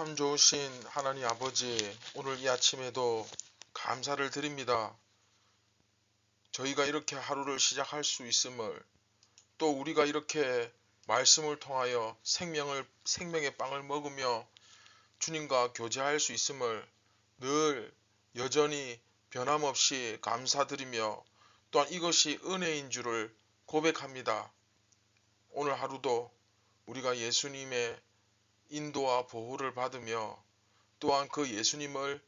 참 좋으신 하나님 아버지, 오늘 이 아침에도 감사를 드립니다. 저희가 이렇게 하루를 시작할 수 있음을, 또 우리가 이렇게 말씀을 통하여 생명의 빵을 먹으며 주님과 교제할 수 있음을 늘 여전히 변함없이 감사드리며, 또한 이것이 은혜인 줄을 고백합니다. 오늘 하루도 우리가 예수님의 인도와 보호를 받으며, 또한 그 예수님을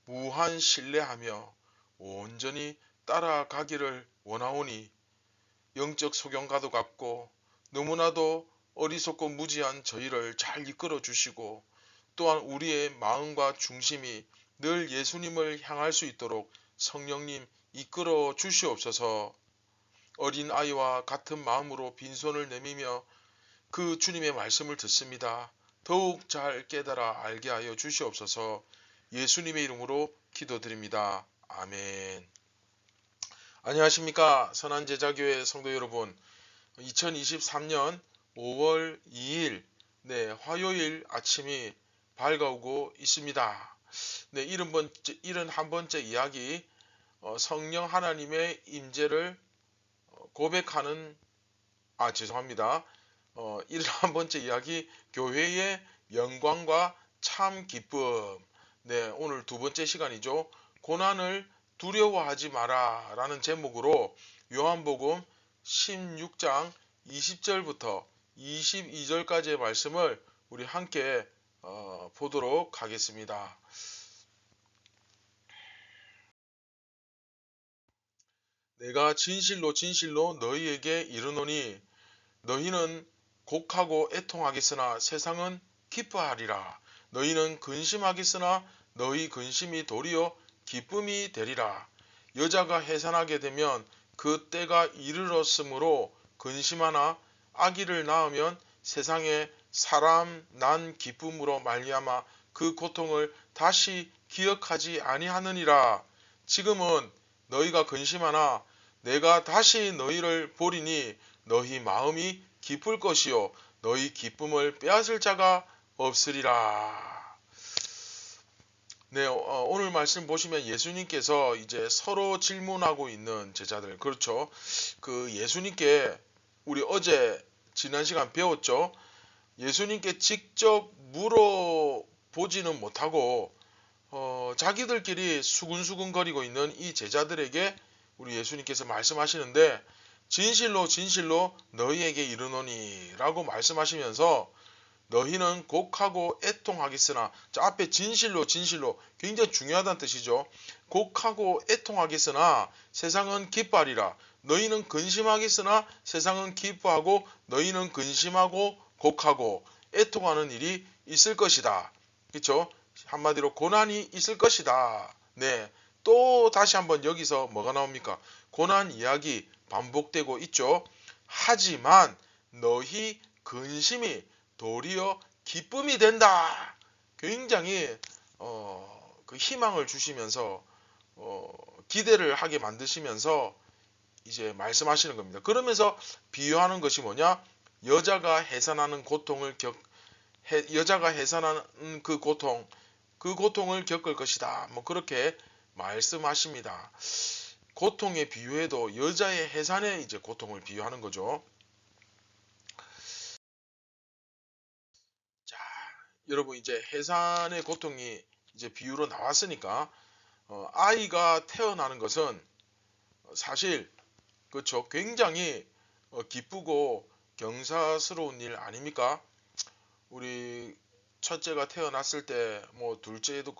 무한 신뢰하며 온전히 따라가기를 원하오니, 영적 소경가도 같고 너무나도 어리석고 무지한 저희를 잘 이끌어 주시고, 또한 우리의 마음과 중심이 늘 예수님을 향할 수 있도록 성령님 이끌어 주시옵소서. 어린 아이와 같은 마음으로 빈손을 내밀며 그 주님의 말씀을 듣습니다. 더욱 잘 깨달아 알게 하여 주시옵소서. 예수님의 이름으로 기도드립니다. 아멘. 안녕하십니까, 선한제자교회 성도 여러분. 2023년 5월 2일 화요일 아침이 밝아오고 있습니다. 네, 71번째 이야기, 성령 하나님의 임재를 고백하는, 죄송합니다. 71번째 이야기, 교회의 영광과 참 기쁨. 네, 오늘 두 번째 시간이죠. 고난을 두려워하지 마라 라는 제목으로 요한복음 16장 20절부터 22절까지의 말씀을 우리 함께 보도록 하겠습니다. 내가 진실로 진실로 너희에게 이르노니 너희는 곡하고 애통하겠으나 세상은 기뻐하리라. 너희는 근심하겠으나 너희 근심이 도리어 기쁨이 되리라. 여자가 해산하게 되면 그 때가 이르렀으므로 근심하나 아기를 낳으면 세상에 사람 난 기쁨으로 말미암아 그 고통을 다시 기억하지 아니하느니라. 지금은 너희가 근심하나 내가 다시 너희를 보리니 너희 마음이 기쁠 것이요 너희 기쁨을 빼앗을 자가 없으리라. 네, 오늘 말씀 보시면 예수님께서 이제 서로 질문하고 있는 제자들, 그렇죠? 그 예수님께 우리 어제 지난 시간 배웠죠? 예수님께 직접 물어보지는 못하고 자기들끼리 수근수근 거리고 있는 이 제자들에게 우리 예수님께서 말씀하시는데, 진실로 진실로 너희에게 이르노니 라고 말씀하시면서 너희는 곡하고 애통하겠으나, 자, 앞에 진실로 진실로 굉장히 중요하다는 뜻이죠. 곡하고 애통하겠으나 세상은 기뻐하리라. 너희는 근심하겠으나 세상은 기뻐하고 너희는 근심하고 곡하고 애통하는 일이 있을 것이다. 그렇죠? 한마디로 고난이 있을 것이다. 네. 또 다시 한번 여기서 뭐가 나옵니까? 고난 이야기 반복되고 있죠. 하지만 너희 근심이 도리어 기쁨이 된다. 굉장히 그 희망을 주시면서 기대를 하게 만드시면서 이제 말씀하시는 겁니다. 그러면서 비유하는 것이 뭐냐? 여자가 해산하는 그 고통을 겪을 것이다. 뭐 그렇게 말씀하십니다. 고통의 비유에도 여자의 해산의 이제 고통을 비유하는 거죠. 자, 여러분, 이제 해산의 고통이 이제 비유로 나왔으니까 아이가 태어나는 것은 사실, 그렇죠, 굉장히 기쁘고 경사스러운 일 아닙니까? 우리 첫째가 태어났을 때, 뭐 둘째도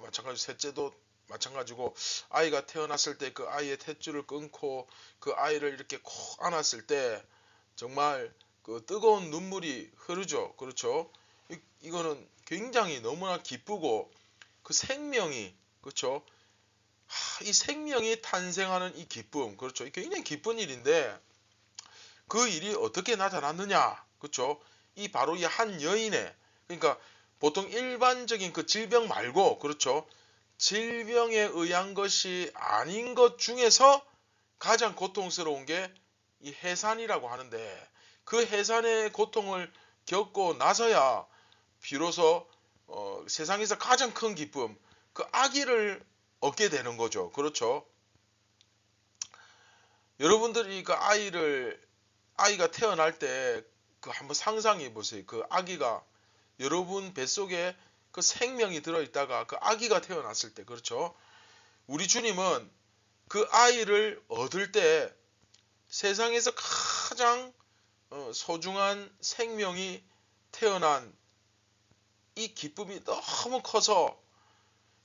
마찬가지, 셋째도 마찬가지고, 아이가 태어났을 때 그 아이의 탯줄을 끊고 그 아이를 이렇게 콕 안았을 때 정말 그 뜨거운 눈물이 흐르죠. 그렇죠? 이거는 굉장히 너무나 기쁘고, 그 생명이, 그렇죠? 이 생명이 탄생하는 이 기쁨, 그렇죠? 굉장히 기쁜 일인데, 그 일이 어떻게 나타났느냐, 그렇죠? 바로 이 한 여인의, 그러니까 보통 일반적인 그 질병 말고, 그렇죠? 질병에 의한 것이 아닌 것 중에서 가장 고통스러운 게 이 해산이라고 하는데, 그 해산의 고통을 겪고 나서야 비로소 세상에서 가장 큰 기쁨, 그 아기를 얻게 되는 거죠. 그렇죠? 여러분들이 그 아이가 태어날 때 그 한번 상상해 보세요. 그 아기가 여러분 뱃속에 그 생명이 들어있다가 그 아기가 태어났을 때, 그렇죠? 우리 주님은 그 아이를 얻을 때 세상에서 가장 소중한 생명이 태어난 이 기쁨이 너무 커서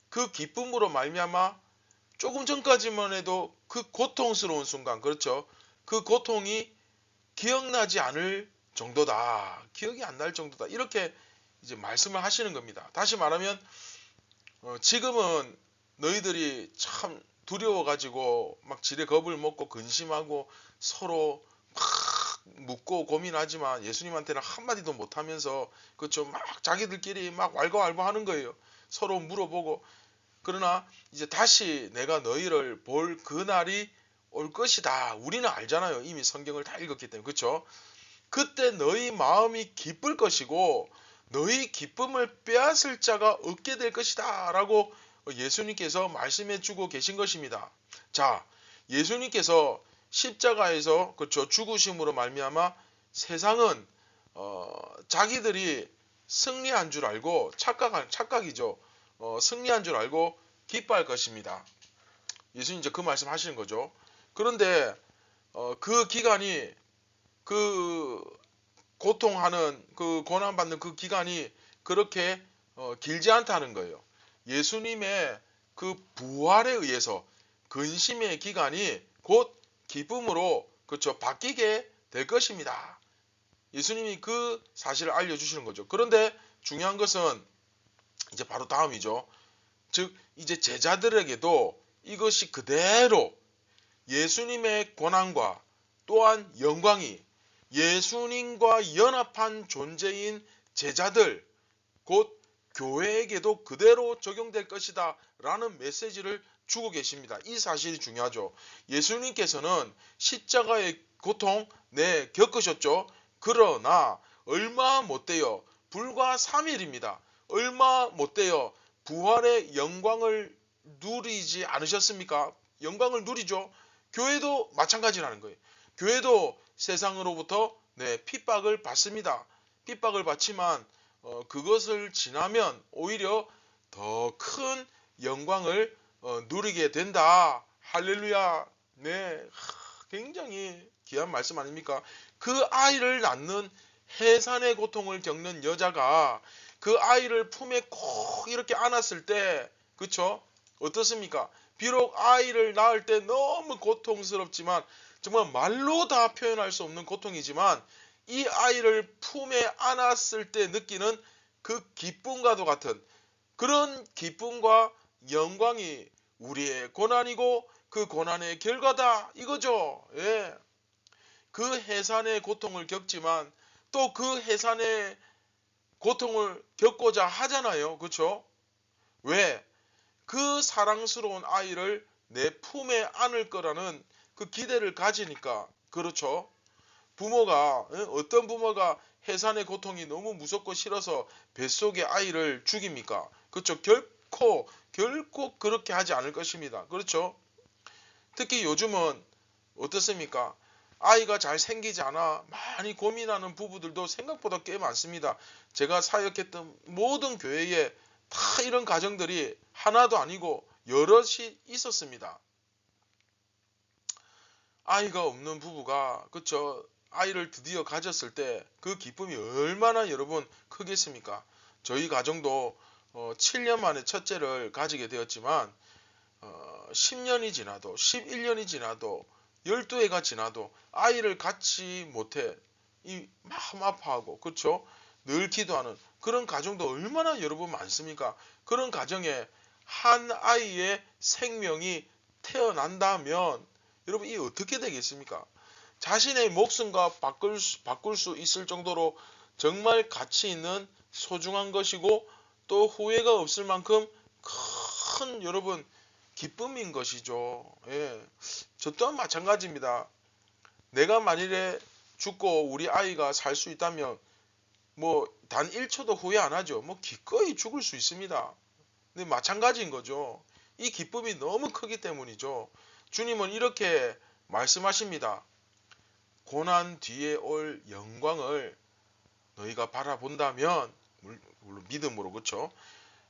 그 기쁨으로 말미암아 조금 전까지만 해도 그 고통스러운 순간, 그렇죠? 그 고통이 기억나지 않을 정도다. 기억이 안 날 정도다. 이렇게 이제 말씀을 하시는 겁니다. 다시 말하면 지금은 너희들이 참 두려워가지고 막 지레 겁을 먹고 근심하고 서로 막 묻고 고민하지만 예수님한테는 한마디도 못하면서 그렇죠, 막 자기들끼리 막 왈가왈부하는 거예요. 서로 물어보고. 그러나 이제 다시 내가 너희를 볼 그날이 올 것이다. 우리는 알잖아요. 이미 성경을 다 읽었기 때문에. 그렇죠? 그때 너희 마음이 기쁠 것이고 너희 기쁨을 빼앗을 자가 없게 될 것이다 라고 예수님께서 말씀해 주고 계신 것입니다. 자, 예수님께서 십자가에서 그렇죠, 죽으심으로 말미암아 세상은 자기들이 승리한 줄 알고 착각이죠. 승리한 줄 알고 기뻐할 것입니다. 예수님 이제 그 말씀 하시는 거죠. 그런데 그 기간이 그 고통하는 그 고난받는 그 기간이 그렇게 길지 않다는 거예요. 예수님의 그 부활에 의해서 근심의 기간이 곧 기쁨으로 그렇죠, 바뀌게 될 것입니다. 예수님이 그 사실을 알려주시는 거죠. 그런데 중요한 것은 이제 바로 다음이죠. 즉 이제 제자들에게도 이것이 그대로 예수님의 고난과 또한 영광이 예수님과 연합한 존재인 제자들 곧 교회에게도 그대로 적용될 것이다 라는 메시지를 주고 계십니다. 이 사실이 중요하죠. 예수님께서는 십자가의 고통 겪으셨죠. 그러나 얼마 못 돼요. 불과 3일입니다. 얼마 못 돼요. 부활의 영광을 누리지 않으셨습니까? 영광을 누리죠. 교회도 마찬가지라는 거예요. 교회도 세상으로부터 핍박을 받습니다. 핍박을 받지만 그것을 지나면 오히려 더 큰 영광을 누리게 된다. 할렐루야. 네, 굉장히 귀한 말씀 아닙니까? 그 아이를 낳는 해산의 고통을 겪는 여자가 그 아이를 품에 꼭 이렇게 안았을 때, 그쵸? 어떻습니까? 비록 아이를 낳을 때 너무 고통스럽지만 정말 말로 다 표현할 수 없는 고통이지만 이 아이를 품에 안았을 때 느끼는 그 기쁨과도 같은 그런 기쁨과 영광이 우리의 고난이고 그 고난의 결과다 이거죠. 예. 그 해산의 고통을 겪지만 또 그 해산의 고통을 겪고자 하잖아요. 그렇죠? 왜? 그 사랑스러운 아이를 내 품에 안을 거라는 그 기대를 가지니까. 그렇죠? 부모가 어떤 부모가 해산의 고통이 너무 무섭고 싫어서 뱃속의 아이를 죽입니까? 그렇죠? 결코 그렇게 하지 않을 것입니다. 그렇죠? 특히 요즘은 어떻습니까? 아이가 잘 생기지 않아 많이 고민하는 부부들도 생각보다 꽤 많습니다. 제가 사역했던 모든 교회에 다 이런 가정들이 하나도 아니고 여럿이 있었습니다. 아이가 없는 부부가 그쵸, 아이를 드디어 가졌을 때 그 기쁨이 얼마나 여러분 크겠습니까? 저희 가정도 7년 만에 첫째를 가지게 되었지만 10년이 지나도 11년이 지나도 12해가 지나도 아이를 갖지 못해 이 마음 아파하고 그렇죠? 늘 기도하는 그런 가정도 얼마나 여러분 많습니까? 그런 가정에 한 아이의 생명이 태어난다면 여러분 이 어떻게 되겠습니까? 자신의 목숨과 바꿀 수 있을 정도로 정말 가치 있는 소중한 것이고 또 후회가 없을 만큼 큰 여러분 기쁨인 것이죠. 예. 저 또한 마찬가지입니다. 내가 만일에 죽고 우리 아이가 살 수 있다면 뭐 단 1초도 후회 안 하죠. 뭐 기꺼이 죽을 수 있습니다. 근데 마찬가지인 거죠. 이 기쁨이 너무 크기 때문이죠. 주님은 이렇게 말씀하십니다. 고난 뒤에 올 영광을 너희가 바라본다면, 물론 믿음으로, 그렇죠?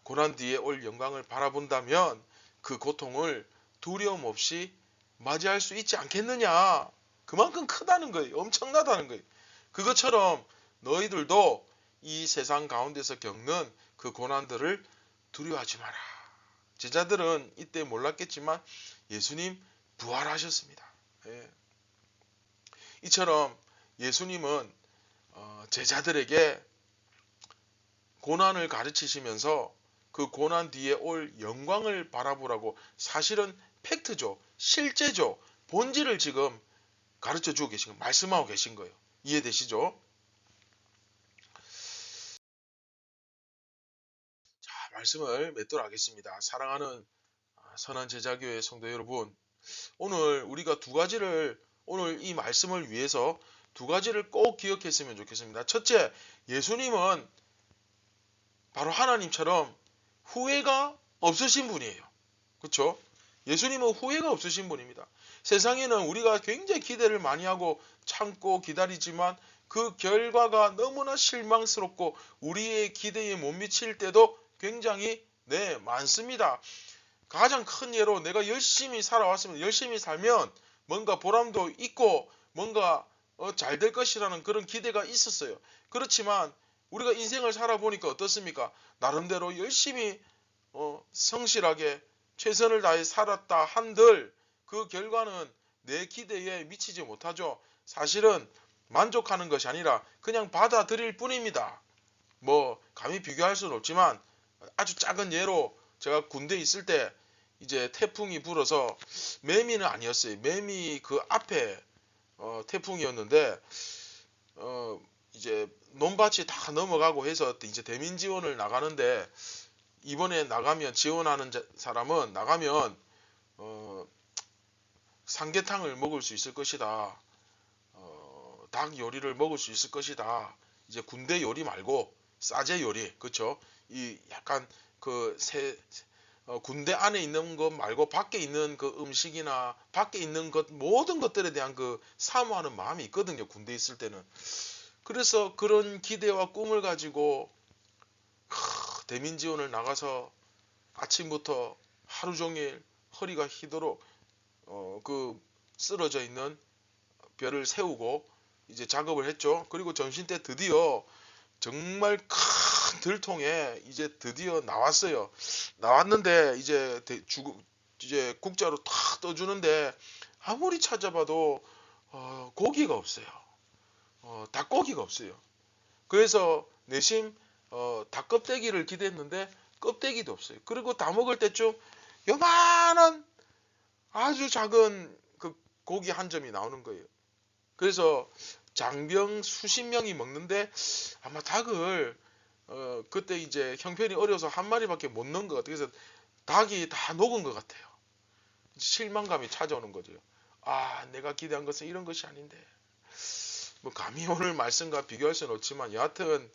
고난 뒤에 올 영광을 바라본다면 그 고통을 두려움 없이 맞이할 수 있지 않겠느냐. 그만큼 크다는 거예요. 엄청나다는 거예요. 그것처럼 너희들도 이 세상 가운데서 겪는 그 고난들을 두려워하지 마라. 제자들은 이때 몰랐겠지만 예수님 부활하셨습니다. 예. 이처럼 예수님은 제자들에게 고난을 가르치시면서 그 고난 뒤에 올 영광을 바라보라고, 사실은 팩트죠. 실제죠. 본질을 지금 가르쳐 주고 계신 거예요. 말씀하고 계신 거예요. 이해되시죠? 자, 말씀을 맺도록 하겠습니다. 사랑하는 선한 제자교회 성도 여러분, 오늘 우리가 오늘 이 말씀을 위해서 두 가지를 꼭 기억했으면 좋겠습니다. 첫째, 예수님은 바로 하나님처럼 후회가 없으신 분이에요. 그렇죠? 예수님은 후회가 없으신 분입니다. 세상에는 우리가 굉장히 기대를 많이 하고 참고 기다리지만 그 결과가 너무나 실망스럽고 우리의 기대에 못 미칠 때도 굉장히 많습니다. 가장 큰 예로 내가 열심히 살아왔으면, 열심히 살면 뭔가 보람도 있고 뭔가 잘 될 것이라는 그런 기대가 있었어요. 그렇지만 우리가 인생을 살아보니까 어떻습니까? 나름대로 열심히 성실하게 최선을 다해 살았다 한들 그 결과는 내 기대에 미치지 못하죠. 사실은 만족하는 것이 아니라 그냥 받아들일 뿐입니다. 뭐 감히 비교할 수는 없지만 아주 작은 예로, 제가 군대에 있을 때 이제 태풍이 불어서, 매미는 아니었어요. 매미 그 앞에 태풍이었는데 이제 논밭이 다 넘어가고 해서 이제 대민 지원을 나가는데, 이번에 나가면 지원하는 사람은 나가면 삼계탕을 먹을 수 있을 것이다. 닭 요리를 먹을 수 있을 것이다. 이제 군대 요리 말고 싸제 요리, 그렇죠? 이 약간 그 군대 안에 있는 것 말고 밖에 있는 그 음식이나 밖에 있는 것, 모든 것들에 대한 그 사모하는 마음이 있거든요. 군대에 있을 때는. 그래서 그런 기대와 꿈을 가지고 대민 지원을 나가서 아침부터 하루 종일 허리가 휘도록 그 쓰러져 있는 별을 세우고 이제 작업을 했죠. 그리고 점심 때 드디어 정말 큰 들통에 이제 드디어 나왔어요. 나왔는데 이제 국자로 탁 떠주는데 아무리 찾아봐도 고기가 없어요. 닭고기가 없어요. 그래서 내심 닭 껍데기를 기대했는데 껍데기도 없어요. 그리고 다 먹을 때쯤 요만한 아주 작은 그 고기 한 점이 나오는 거예요. 그래서 장병 수십 명이 먹는데 아마 닭을 그때 이제 형편이 어려서 한 마리밖에 못 넣은 것 같아요. 그래서 닭이 다 녹은 것 같아요. 실망감이 찾아오는 거죠. 아, 내가 기대한 것은 이런 것이 아닌데. 뭐 감히 오늘 말씀과 비교할 수는 없지만 여하튼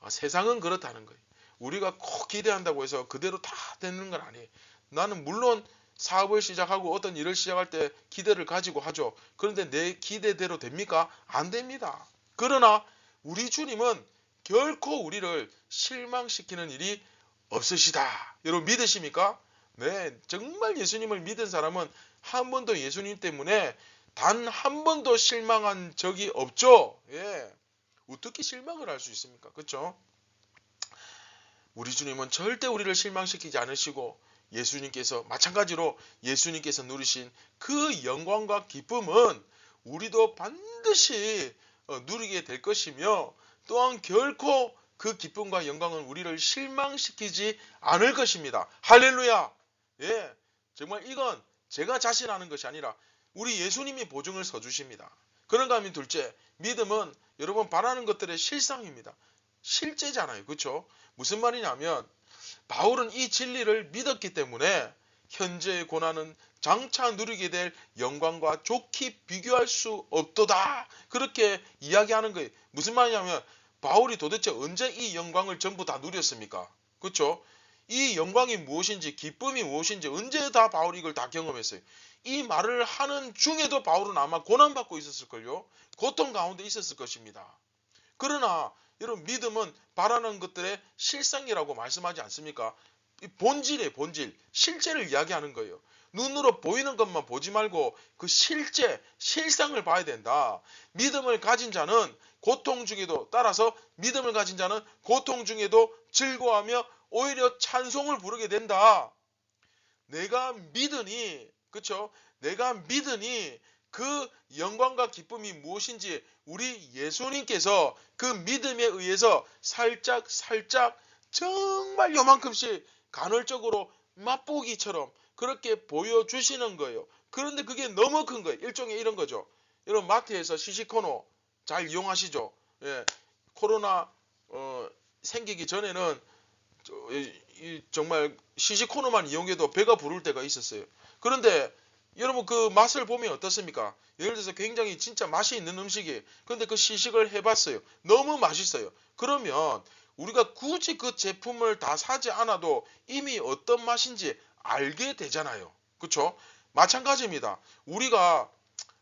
세상은 그렇다는 거예요. 우리가 꼭 기대한다고 해서 그대로 다 되는 건 아니에요. 나는 물론 사업을 시작하고 어떤 일을 시작할 때 기대를 가지고 하죠. 그런데 내 기대대로 됩니까? 안 됩니다. 그러나 우리 주님은 결코 우리를 실망시키는 일이 없으시다. 여러분 믿으십니까? 네, 정말 예수님을 믿은 사람은 한 번도 예수님 때문에 단 한 번도 실망한 적이 없죠. 예. 어떻게 실망을 할 수 있습니까? 그렇죠? 우리 주님은 절대 우리를 실망시키지 않으시고, 마찬가지로 예수님께서 누리신 그 영광과 기쁨은 우리도 반드시 누리게 될 것이며, 또한 결코 그 기쁨과 영광은 우리를 실망시키지 않을 것입니다. 할렐루야. 예, 정말 이건 제가 자신하는 것이 아니라 우리 예수님이 보증을 서주십니다. 그런가 하면 둘째, 믿음은 여러분 바라는 것들의 실상입니다. 실제잖아요. 그렇죠? 무슨 말이냐면 바울은 이 진리를 믿었기 때문에 현재의 고난은 장차 누리게 될 영광과 좋게 비교할 수 없도다. 그렇게 이야기하는 거예요. 무슨 말이냐면 바울이 도대체 언제 이 영광을 전부 다 누렸습니까? 그렇죠? 이 영광이 무엇인지, 기쁨이 무엇인지 언제 다 바울이 이걸 다 경험했어요. 이 말을 하는 중에도 바울은 아마 고난받고 있었을걸요. 고통 가운데 있었을 것입니다. 그러나 여러분, 믿음은 바라는 것들의 실상이라고 말씀하지 않습니까? 이 본질이에요. 본질. 실제를 이야기하는 거예요. 눈으로 보이는 것만 보지 말고 그 실제, 실상을 봐야 된다. 믿음을 가진 자는 고통 중에도, 따라서 믿음을 가진 자는 고통 중에도 즐거워하며 오히려 찬송을 부르게 된다. 내가 믿으니, 그렇죠? 내가 믿으니 그 영광과 기쁨이 무엇인지 우리 예수님께서 그 믿음에 의해서 살짝 정말 요만큼씩 간헐적으로 맛보기처럼 그렇게 보여주시는 거예요. 그런데 그게 너무 큰 거예요. 일종의 이런 거죠. 여러분, 마트에서 시시코노 잘 이용하시죠? 예, 코로나 생기기 전에는 정말 시시코노만 이용해도 배가 부를 때가 있었어요. 그런데 여러분, 그 맛을 보면 어떻습니까? 예를 들어서 굉장히 진짜 맛이 있는 음식이, 그런데 그 시식을 해봤어요. 너무 맛있어요. 그러면 우리가 굳이 그 제품을 다 사지 않아도 이미 어떤 맛인지 알게 되잖아요. 그렇죠? 마찬가지입니다. 우리가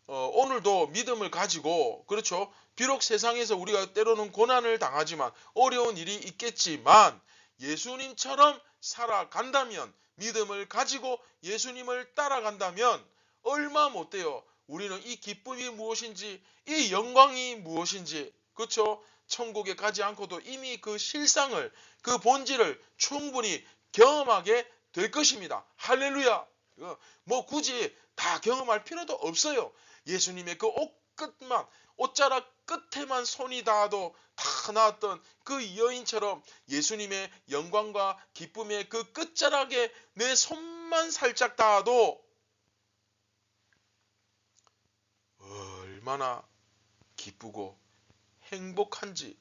오늘도 믿음을 가지고, 그렇죠? 비록 세상에서 우리가 때로는 고난을 당하지만, 어려운 일이 있겠지만 예수님처럼 살아간다면, 믿음을 가지고 예수님을 따라간다면 얼마 못돼요. 우리는 이 기쁨이 무엇인지, 이 영광이 무엇인지, 그렇죠? 천국에 가지 않고도 이미 그 실상을, 그 본질을 충분히 경험하게 될 것입니다. 할렐루야. 뭐 굳이 다 경험할 필요도 없어요. 예수님의 그 옷끝만, 옷자락 끝에만 손이 닿아도 다 나왔던 그 여인처럼 예수님의 영광과 기쁨의 그 끝자락에 내 손만 살짝 닿아도 얼마나 기쁘고 행복한지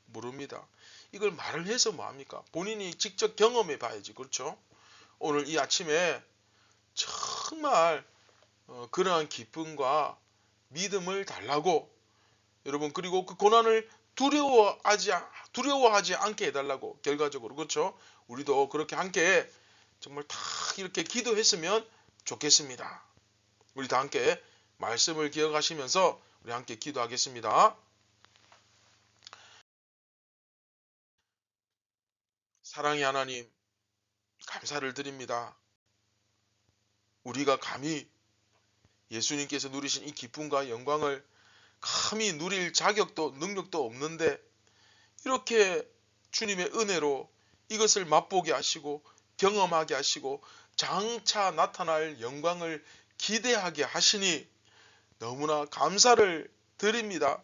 모릅니다. 이걸 말을 해서 뭐합니까? 본인이 직접 경험해 봐야지. 그렇죠? 오늘 이 아침에 정말 그러한 기쁨과 믿음을 달라고, 여러분, 그리고 그 고난을 두려워하지 않게 해달라고, 결과적으로. 그렇죠? 우리도 그렇게 함께 정말 다 이렇게 기도했으면 좋겠습니다. 우리 다 함께 말씀을 기억하시면서 우리 함께 기도하겠습니다. 사랑의 하나님, 감사를 드립니다. 우리가 감히 예수님께서 누리신 이 기쁨과 영광을 감히 누릴 자격도 능력도 없는데, 이렇게 주님의 은혜로 이것을 맛보게 하시고 경험하게 하시고 장차 나타날 영광을 기대하게 하시니 너무나 감사를 드립니다.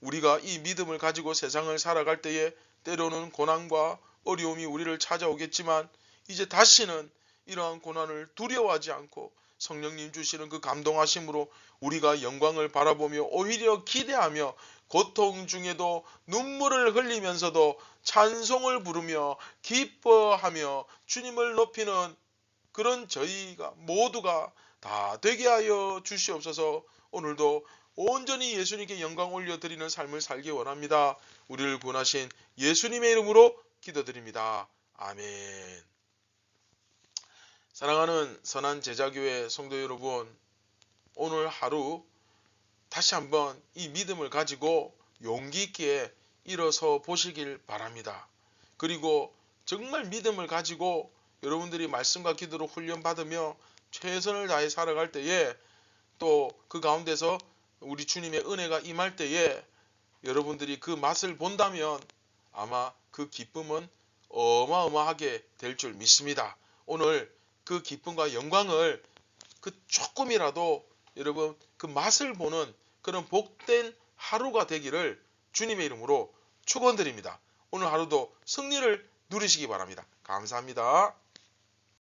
우리가 이 믿음을 가지고 세상을 살아갈 때에 때로는 고난과 어려움이 우리를 찾아오겠지만, 이제 다시는 이러한 고난을 두려워하지 않고 성령님 주시는 그 감동하심으로 우리가 영광을 바라보며 오히려 기대하며 고통 중에도 눈물을 흘리면서도 찬송을 부르며 기뻐하며 주님을 높이는 그런 저희가 모두가 다 되게 하여 주시옵소서. 오늘도 온전히 예수님께 영광 올려드리는 삶을 살기 원합니다. 우리를 구원하신 예수님의 이름으로 기도드립니다. 아멘. 사랑하는 선한 제자교회 성도 여러분, 오늘 하루 다시 한번 이 믿음을 가지고 용기 있게 일어서 보시길 바랍니다. 그리고 정말 믿음을 가지고 여러분들이 말씀과 기도로 훈련받으며 최선을 다해 살아갈 때에, 또 그 가운데서 우리 주님의 은혜가 임할 때에 여러분들이 그 맛을 본다면 아마 그 기쁨은 어마어마하게 될 줄 믿습니다. 오늘 그 기쁨과 영광을 그 조금이라도 여러분 그 맛을 보는 그런 복된 하루가 되기를 주님의 이름으로 축원드립니다. 오늘 하루도 승리를 누리시기 바랍니다. 감사합니다.